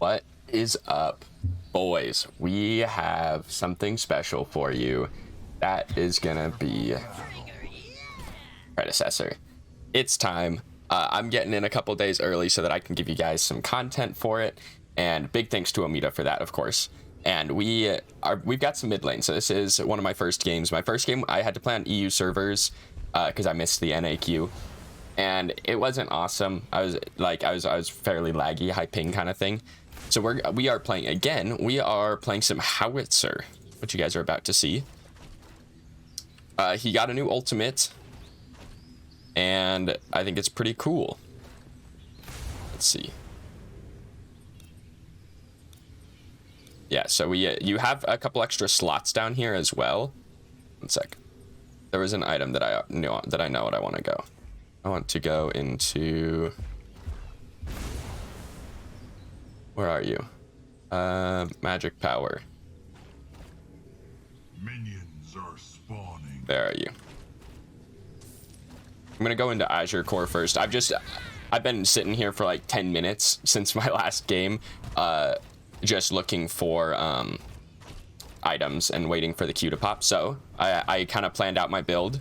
What is up, boys? We have something special for you. That is gonna be Predecessor. It's time. I'm getting in a couple days early so that I can give you guys some content for it, and big thanks to Amita for that, of course. And we've got some mid lane. So this is one of my first games. My first game I had to play on EU servers because I missed the NAQ, and it wasn't awesome. I was fairly laggy, high ping kind of thing. So we are playing again. We are playing some HOWITZER, which you guys are about to see. He got a new ultimate, and I think it's pretty cool. Let's see. Yeah, so you have a couple extra slots down here as well. One sec. There was an item that I know what I want to go. I want to go into. Where are you? Magic power. Minions are spawning. There are you. I'm gonna go into Azure Core first. I've been sitting here for like 10 minutes since my last game, just looking for items and waiting for the queue to pop. So I kind of planned out my build.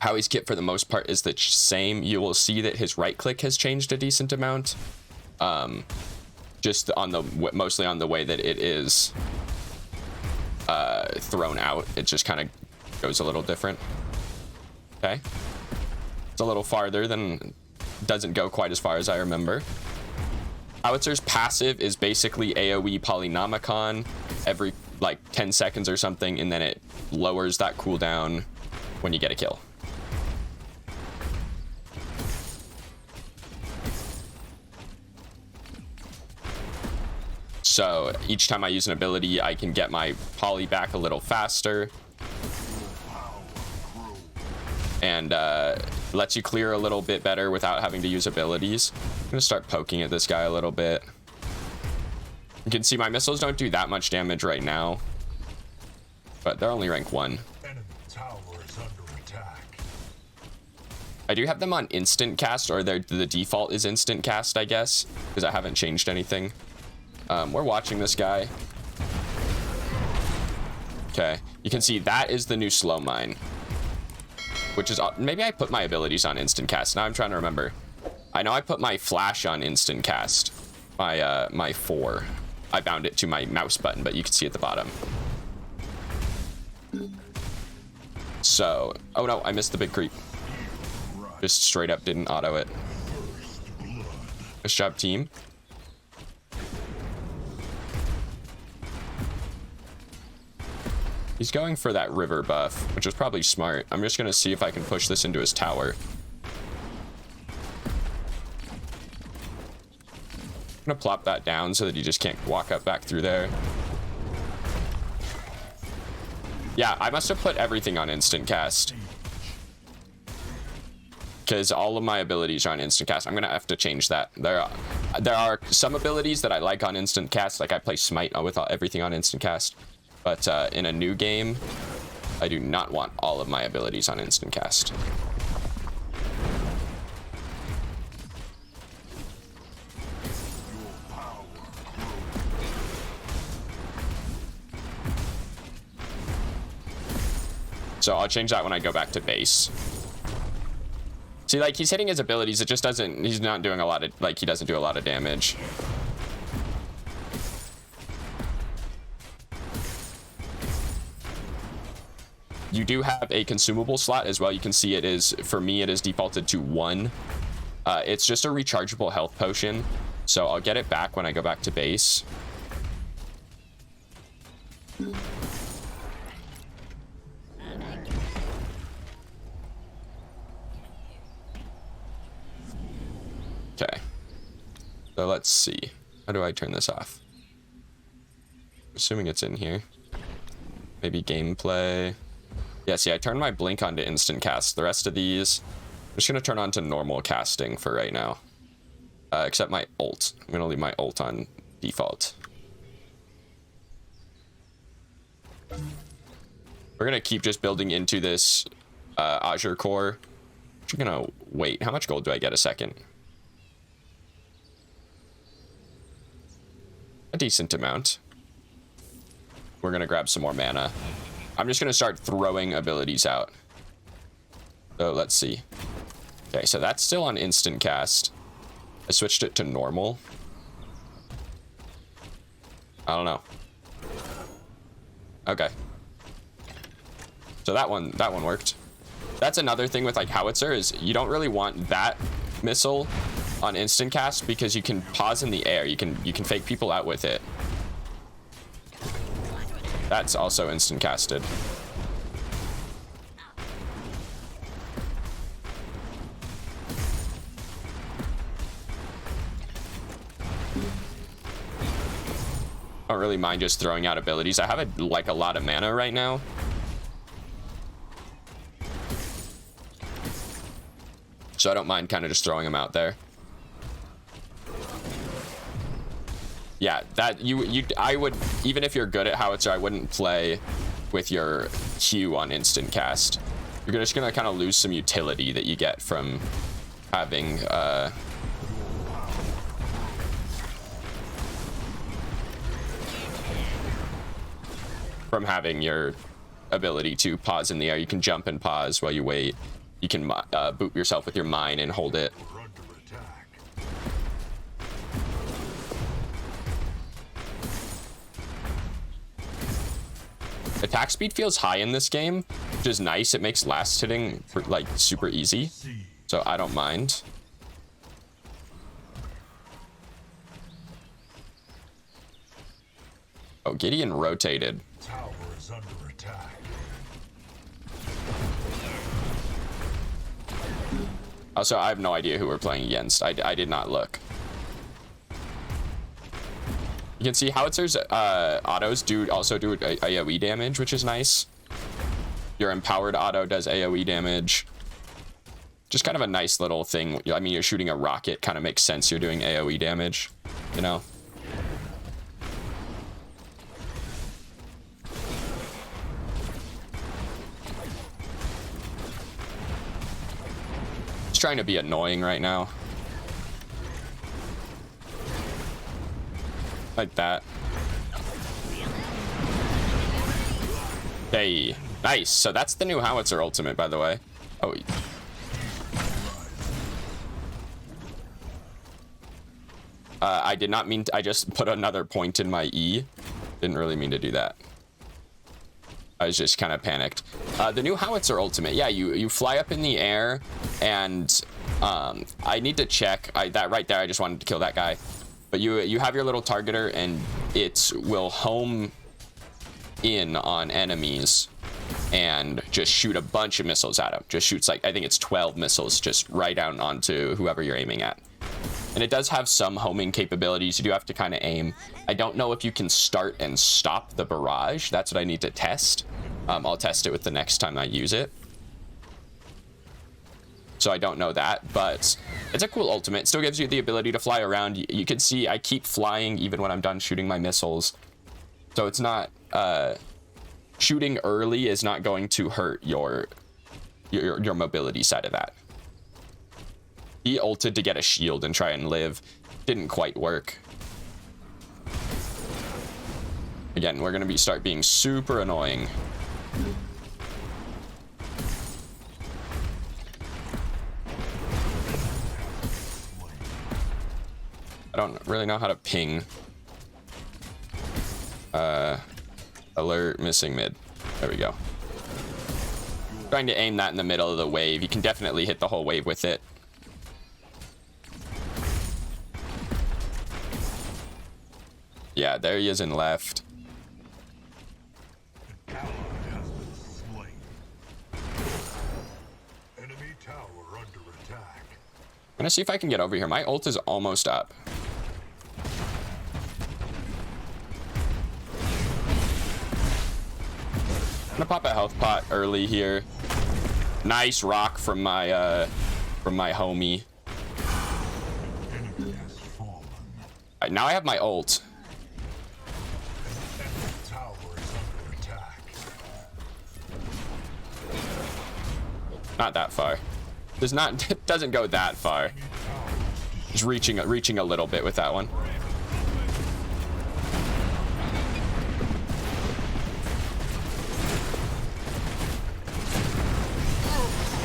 Howie's kit for the most part is the same. You will see that his right click has changed a decent amount. Just on the mostly on the way that it is thrown out. It just kind of goes a little different. Okay, it's a little farther than, doesn't go quite as far as I remember. Howitzer's passive is basically AoE Polynomicon every like 10 seconds or something, and then it lowers that cooldown when you get a kill. So each time I use an ability, I can get my poly back a little faster, and lets you clear a little bit better without having to use abilities. I'm gonna start poking at this guy a little bit. You can see my missiles don't do that much damage right now, but they're only rank 1. Enemy tower is under attack. I do have them on instant cast, or the default is instant cast, I guess, because I haven't changed anything. We're watching this guy. Okay, you can see that is the new slow mine, which is, maybe I put my abilities on instant cast. Now I'm trying to remember. I know I put my flash on instant cast, my 4. I bound it to my mouse button, but you can see at the bottom. So, oh no, I missed the big creep. Just straight up didn't auto it. Nice job, team. He's going for that river buff, which is probably smart. I'm just gonna see if I can push this into his tower. I'm gonna plop that down so that he just can't walk up back through there. Yeah, I must have put everything on instant cast, because all of my abilities are on instant cast. I'm gonna have to change that. There are some abilities that I like on instant cast, like I play Smite with everything on instant cast. But in a new game, I do not want all of my abilities on instant cast. So I'll change that when I go back to base. See, like, he's hitting his abilities, it just doesn't, he's not doing a lot of, like, he doesn't do a lot of damage. You do have a consumable slot as well. You can see it is, for me, it is defaulted to 1. It's just a rechargeable health potion, so I'll get it back when I go back to base. Okay, so let's see. How do I turn this off? Assuming it's in here. Maybe gameplay. Yeah, see, I turned my blink on to instant cast. The rest of these, I'm just gonna turn on to normal casting for right now. Except my ult. I'm gonna leave my ult on default. We're gonna keep just building into this Azure Core. I'm gonna wait. How much gold do I get a second? a decent amount. We're gonna grab some more mana. I'm just gonna start throwing abilities out. So let's see. Okay, so that's still on instant cast. I switched it to normal. I don't know. Okay. So that one worked. That's another thing with like Howitzer is you don't really want that missile on instant cast because you can pause in the air. You can fake people out with it. That's also instant casted. I don't really mind just throwing out abilities. I have like a lot of mana right now. So I don't mind kind of just throwing them out there. Yeah, that I would, even if you're good at Howitzer, I wouldn't play with your Q on instant cast. You're just gonna kind of lose some utility that you get from having your ability to pause in the air. You can jump and pause while you wait. You can boot yourself with your mine and hold it. Attack speed feels high in this game, which is nice. It makes last hitting like super easy, so I don't mind. Oh, Gideon rotated. Tower is under attack. Also, I have no idea who we're playing against. I did not look. You can see Howitzer's autos also do AoE damage, which is nice. Your empowered auto does AoE damage. Just kind of a nice little thing. I mean, you're shooting a rocket, kind of makes sense. You're doing AoE damage, you know? Just trying to be annoying right now. Like that. Hey, nice. So that's the new Howitzer ultimate, by the way. Oh. I did not mean to, I just put another point in my E. Didn't really mean to do that. I was just kind of panicked. The new Howitzer ultimate, yeah, you fly up in the air, and I need to check. That right there, I just wanted to kill that guy. But you have your little targeter, and it will home in on enemies and just shoot a bunch of missiles at them. Just shoots like, I think it's 12 missiles just right out onto whoever you're aiming at. And it does have some homing capabilities. You do have to kind of aim. I don't know if you can start and stop the barrage. That's what I need to test. I'll test it with the next time I use it. So I don't know that, but it's a cool ultimate. It still gives you the ability to fly around. You can see I keep flying even when I'm done shooting my missiles. So it's not, shooting early is not going to hurt your mobility side of that. He ulted to get a shield and try and live. Didn't quite work. Again, we're gonna start being super annoying. I don't really know how to ping. Alert, missing mid. There we go. Trying to aim that in the middle of the wave. You can definitely hit the whole wave with it. Yeah, there he is in left. Tower has been slain. Enemy tower under attack. I'm gonna see if I can get over here. My ult is almost up. I'm gonna pop a health pot early here. Nice rock from my homie. Enemy has fallen. Right, now I have my ult. Enemy tower is under attack. Not that far. It doesn't go that far. Just reaching a little bit with that one.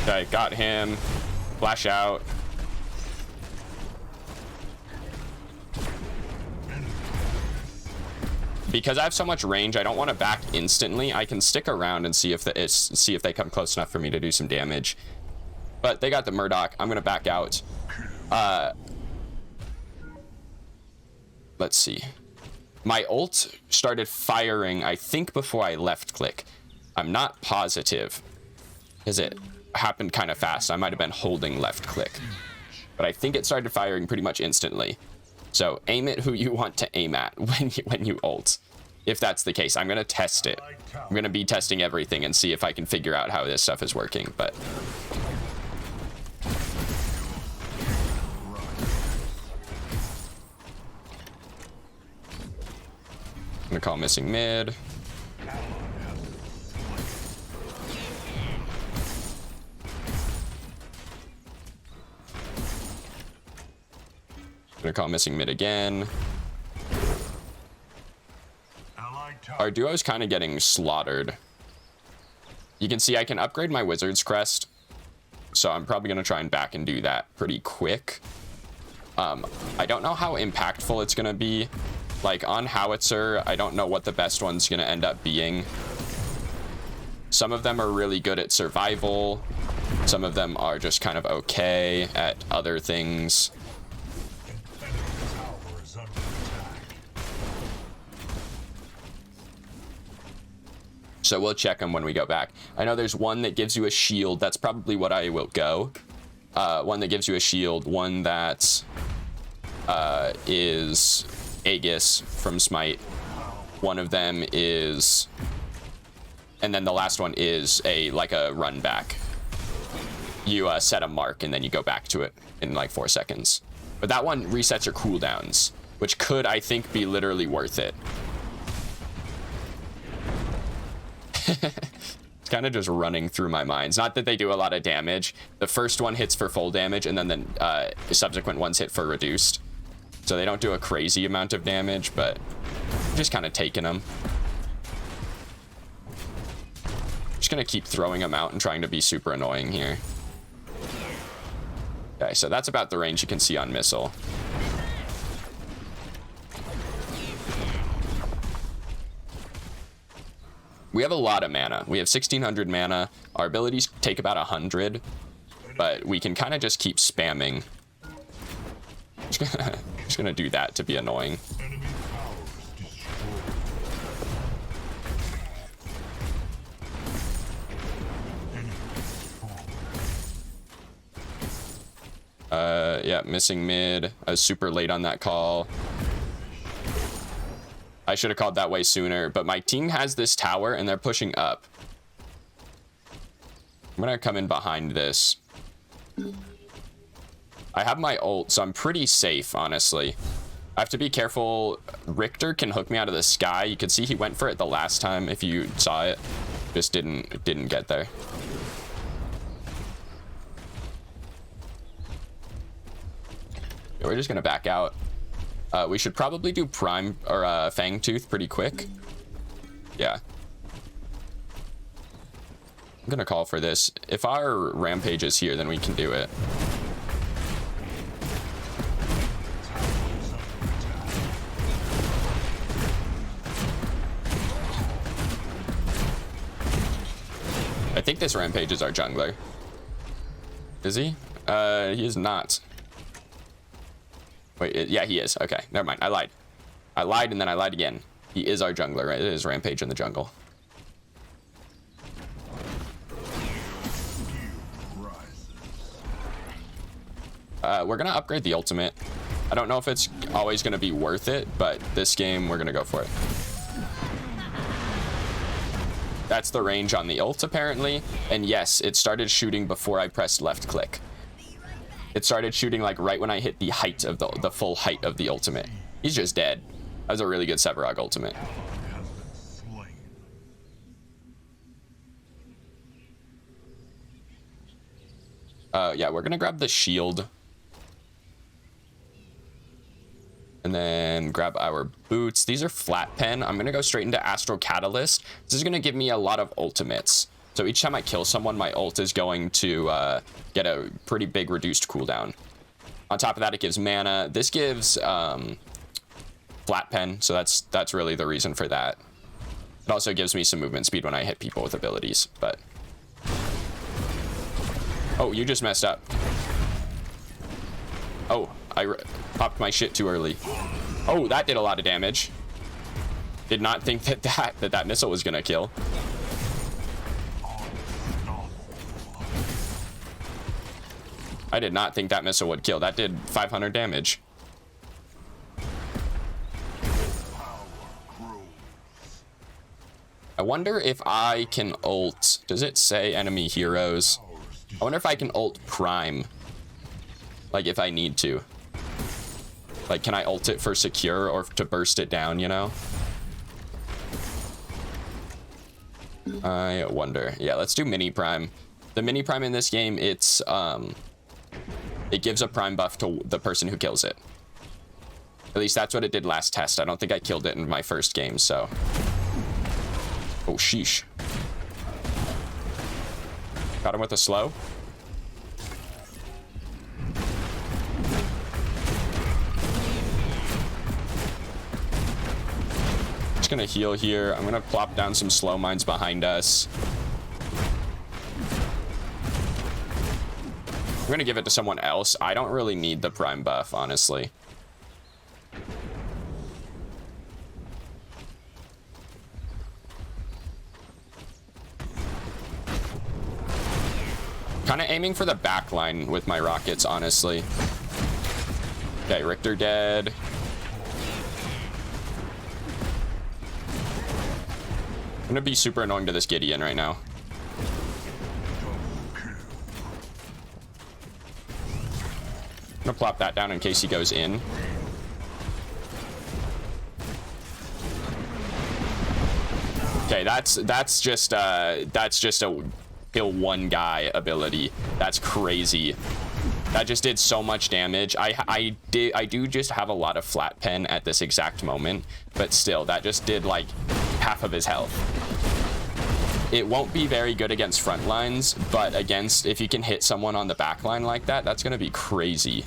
Okay, got him. Flash out. Because I have so much range, I don't want to back instantly. I can stick around and see if they come close enough for me to do some damage. But they got the Murdoch. I'm gonna back out. Let's see. My ult started firing, I think, before I left click. I'm not positive, because it happened kind of fast. I might have been holding left click, but I think it started firing pretty much instantly. So aim it who you want to aim at when you ult. If that's the case, I'm gonna test it. I'm gonna be testing everything and see if I can figure out how this stuff is working. But I'm gonna call missing mid. Gonna call missing mid again. Our duo's kind of getting slaughtered. You can see I can upgrade my wizard's crest, so I'm probably gonna try and back and do that pretty quick. I don't know how impactful it's gonna be. Like on Howitzer, I don't know what the best one's gonna end up being. Some of them are really good at survival. Some of them are just kind of okay at other things. So we'll check them when we go back. I know there's one that gives you a shield. That's probably what I will go. One that gives you a shield. One that is Aegis from Smite. One of them is... And then the last one is like a run back. You set a mark and then you go back to it in like 4 seconds. But that one resets your cooldowns, which could, I think, be literally worth it. It's kind of just running through my mind. It's not that they do a lot of damage. The first one hits for full damage, and then the subsequent ones hit for reduced. So they don't do a crazy amount of damage, but just kind of taking them. Just gonna keep throwing them out and trying to be super annoying here. Okay, so that's about the range you can see on missile. We have a lot of mana. We have 1600 mana. Our abilities take about 100, but we can kind of just keep spamming. Just gonna do that to be annoying. Yeah, missing mid. I was super late on that call. I should have called that way sooner, but my team has this tower and they're pushing up. I'm gonna come in behind this. I have my ult, so I'm pretty safe, honestly. I have to be careful. Richter can hook me out of the sky. You can see he went for it the last time, if you saw it. Just didn't get there. Yeah, we're just gonna back out. We should probably do Prime or Fangtooth pretty quick. Yeah. I'm gonna call for this. If our Rampage is here, then we can do it. I think this Rampage is our jungler. Is he? He is not. Wait, yeah, he is. Okay, never mind. I lied. I lied and then I lied again. He is our jungler, right? It is Rampage in the jungle. We're gonna upgrade the ultimate. I don't know if it's always gonna be worth it, but this game, we're gonna go for it. That's the range on the ult, apparently. And yes, it started shooting before I pressed left click. It started shooting like right when I hit the height of the full height of the ultimate. He's just dead. That was a really good Sevarog ultimate. Yeah, we're gonna grab the shield. And then grab our boots. These are flat pen. I'm gonna go straight into Astral Catalyst. This is gonna give me a lot of ultimates. So each time I kill someone, my ult is going to get a pretty big reduced cooldown. On top of that, it gives mana. This gives flat pen, so that's really the reason for that. It also gives me some movement speed when I hit people with abilities, but... Oh, you just messed up. Oh, I popped my shit too early. Oh, that did a lot of damage. Did not think that missile was gonna kill. I did not think that missile would kill. That did 500 damage. I wonder if I can ult... Does it say enemy heroes? I wonder if I can ult Prime. Like, if I need to. Like, can I ult it for secure or to burst it down, you know? I wonder. Yeah, let's do Mini Prime. The Mini Prime in this game, it's, it gives a Prime buff to the person who kills it. At least that's what it did last test. I don't think I killed it in my first game, so... Oh, sheesh. Got him with a slow. Just gonna heal here. I'm gonna plop down some slow mines behind us. I'm gonna give it to someone else. I don't really need the Prime buff, honestly. Kind of aiming for the back line with my rockets, honestly. Okay, Richter dead. I'm gonna be super annoying to this Gideon right now. I'm gonna plop that down in case he goes in. Okay, that's just a kill one guy ability. That's crazy. That just did so much damage. I do just have a lot of flat pen at this exact moment, but still, that just did like half of his health. It won't be very good against front lines, but against, if you can hit someone on the back line like that, that's gonna be crazy.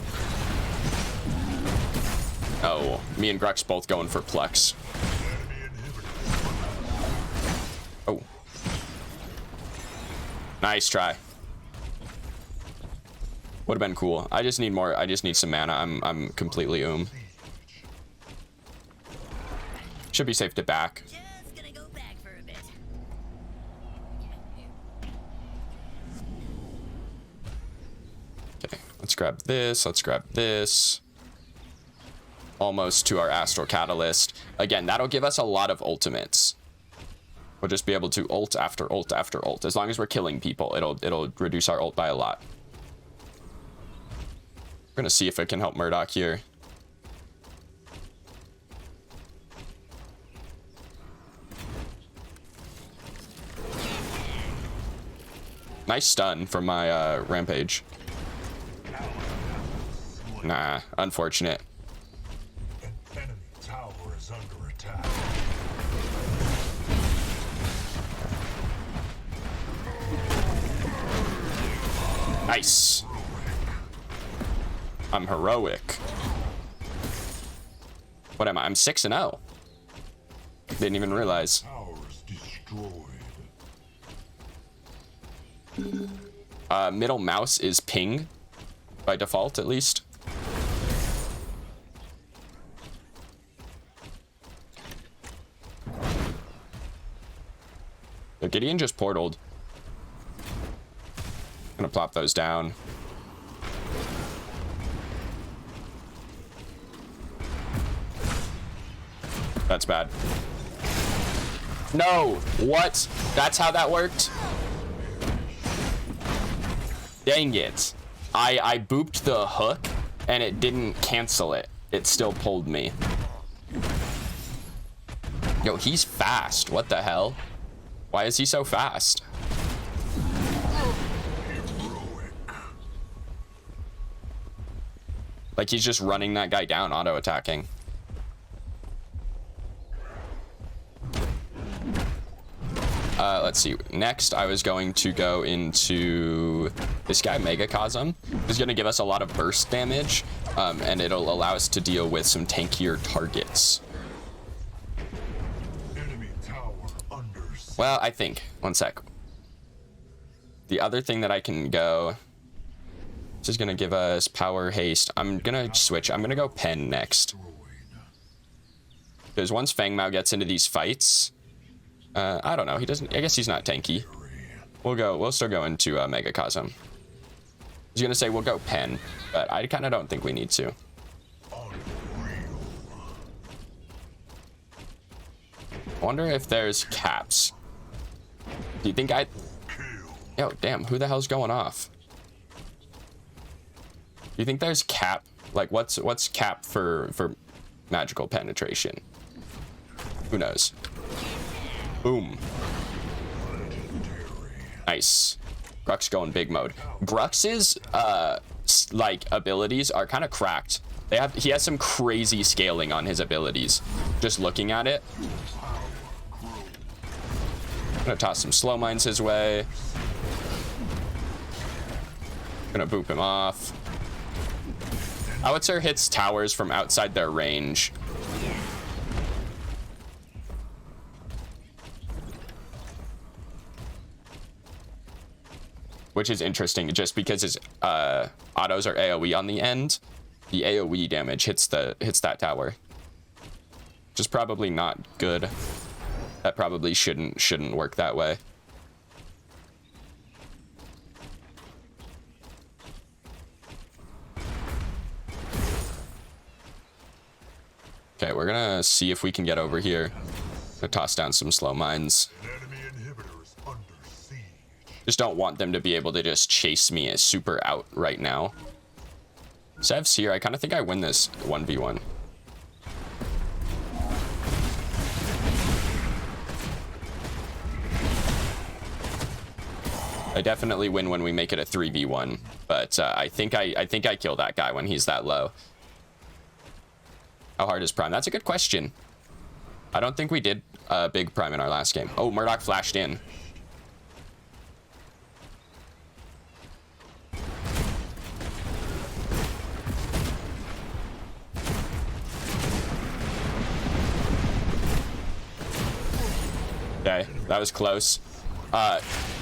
Oh, me and Grux both going for Plex. Oh. Nice try. Would have been cool. I just need more. I just need some mana. I'm completely Should be safe to back. Just gonna go back for a bit. Okay, let's grab this. Let's grab this. Almost to our Astral Catalyst. Again, that'll give us a lot of ultimates. We'll just be able to ult after ult after ult. As long as we're killing people, it'll reduce our ult by a lot. We're gonna see if it can help Murdoch here. Nice stun from my Rampage. Nah, unfortunate. An enemy tower is under attack. Nice. I'm heroic. What am I? I'm 6-0. Didn't even realize. Towers destroyed. Middle mouse is ping by default, at least. So Gideon just portaled. Gonna plop those down. That's bad. No! What? That's how that worked? Dang it. I booped the hook and it didn't cancel it. It still pulled me. Yo, he's fast. What the hell? Why is he so fast? Like he's just running that guy down, auto-attacking. Let's see. Next, I was going to go into this guy, Megacosm. He's going to give us a lot of burst damage, and it'll allow us to deal with some tankier targets. Enemy tower under siege. Well, I think. One sec. The other thing that I can go... This is going to give us power haste. I'm going to switch. I'm going to go pen next. Because once Fang Mao gets into these fights... I don't know. He doesn't... I guess he's not tanky. We'll still go into Megacosm. I was going to say we'll go pen, but I kind of don't think we need to. I wonder if there's caps. Do you think I... Yo, damn, who the hell's going off? Do you think there's cap? Like, what's cap for magical penetration? Who knows? Boom. Nice. Grux going big mode. Grux's like abilities are kind of cracked. He has some crazy scaling on his abilities. Just looking at it. Gonna toss some slow mines his way. Gonna boop him off. Howitzer hits towers from outside their range. Which is interesting, just because his autos are AoE on the end. The AoE damage hits that tower. Which is probably not good. That probably shouldn't work that way. Okay, we're gonna see if we can get over here. Gonna toss down some slow mines. Enemy inhibitors under siege. Just don't want them to be able to just chase me as super out right now. Sev's here. I kind of think I win this 1v1. I definitely win when we make it a 3v1, but I think I kill that guy when he's that low. How hard is Prime? That's a good question. I don't think we did big Prime in our last game. Oh, Murdoch flashed in. Okay, that was close.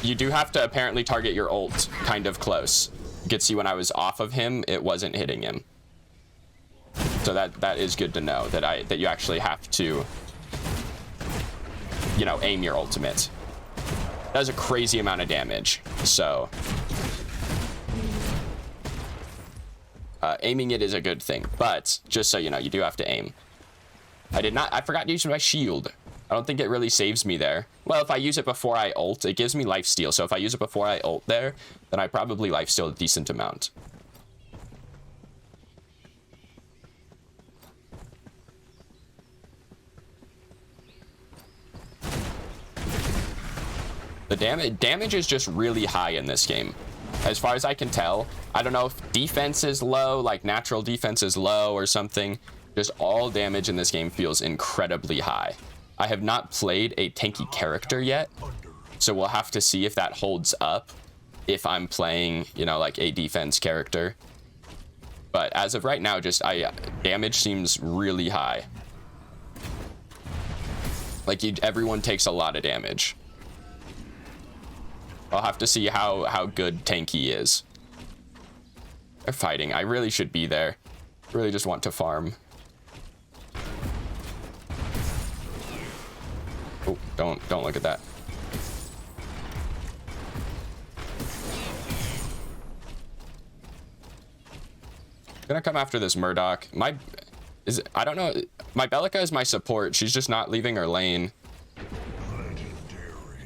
You do have to apparently target your ult kind of close. You could see when I was off of him, it wasn't hitting him. So that is good to know, that you actually have to, you know, aim your ultimate. That does a crazy amount of damage, so aiming it is a good thing, but just so you know, you do have to aim. I forgot to use my shield. I don't think it really saves me there. Well, if I use it before I ult, it gives me lifesteal. So if I use it before I ult there, then I probably lifesteal a decent amount. The damage is just really high in this game. As far as I can tell, I don't know if defense is low, like natural defense is low or something. Just all damage in this game feels incredibly high. I have not played a tanky character yet, so we'll have to see if that holds up if I'm playing, you know, like a defense character. But as of right now, just damage seems really high. Like everyone takes a lot of damage. I'll have to see how good tanky is. They're fighting. I really should be there. Really just want to farm. Oh, don't look at that. Gonna come after this Murdoch. I don't know. My Bellica is my support. She's just not leaving her lane.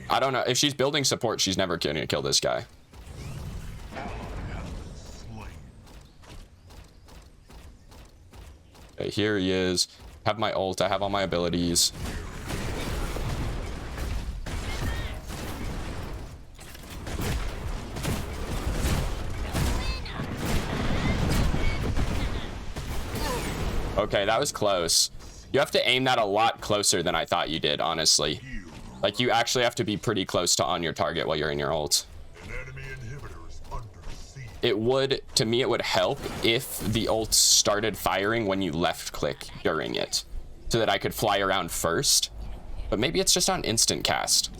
I don't know. If she's building support, she's never gonna kill this guy. Okay, here he is. Have my ult. I have all my abilities. Okay, that was close. You have to aim that a lot closer than I thought you did, honestly. Like, you actually have to be pretty close to on your target while you're in your ult. An enemy inhibitor is under siege. It would, to me, it would help if the ult started firing when you left click during it, so that I could fly around first. But maybe it's just on instant cast.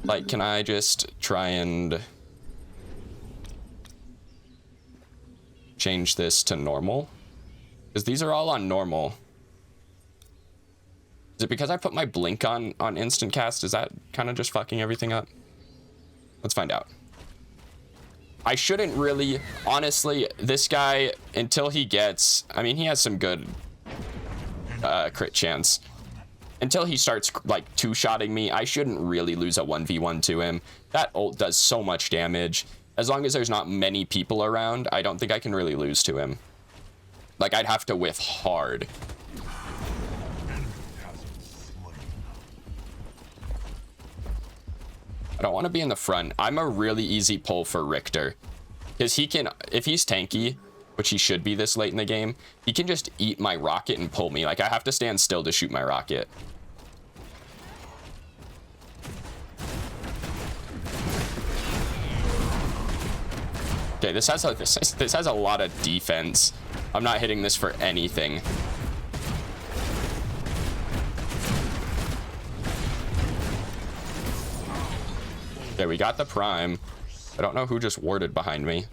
Like, can I just try and change this to normal? Because these are all on normal. Is it because I put my blink on instant cast? Is that kind of just fucking everything up? Let's find out. I shouldn't really, honestly, this guy, until he gets, I mean, he has some good crit chance. Until he starts, like, two-shotting me, I shouldn't really lose a 1v1 to him. That ult does so much damage. As long as there's not many people around, I don't think I can really lose to him. Like, I'd have to whiff hard. I don't want to be in the front. I'm a really easy pull for Richter. Because he can, if he's tanky, which he should be this late in the game, he can just eat my rocket and pull me. Like, I have to stand still to shoot my rocket. Okay, this has a lot of defense. I'm not hitting this for anything. Okay, we got the prime. I don't know who just warded behind me.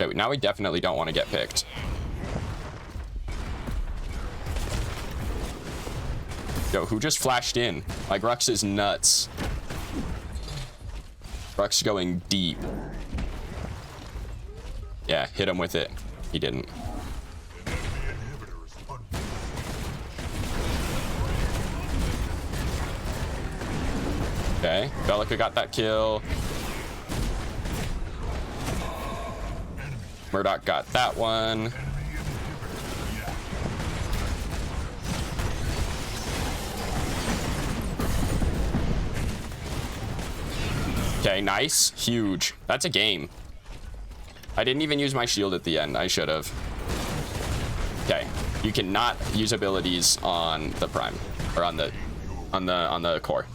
Okay, now we definitely don't want to get picked. Yo, who just flashed in? Like, Rux is nuts. Rux going deep. Yeah, hit him with it. He didn't. Okay, Bellica got that kill. Murdoch got that one. Okay, nice. Huge. That's a game. I didn't even use my shield at the end. I should have. Okay, you cannot use abilities on the prime or on the core.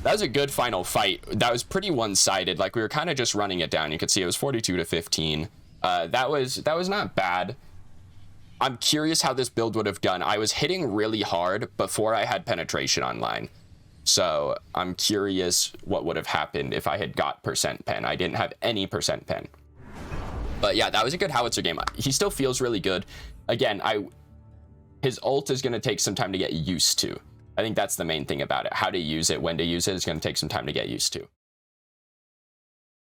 That was a good final fight. That was pretty one-sided. Like, we were kind of just running it down. You could see it was 42-15. That was not bad. I'm curious how this build would have done. I was hitting really hard before I had penetration online. So I'm curious what would have happened if I had got percent pen. I didn't have any percent pen. But yeah, that was a good howitzer game. He still feels really good. Again, his ult is going to take some time to get used to. I think that's the main thing about it. How to use it, when to use it is going to take some time to get used to.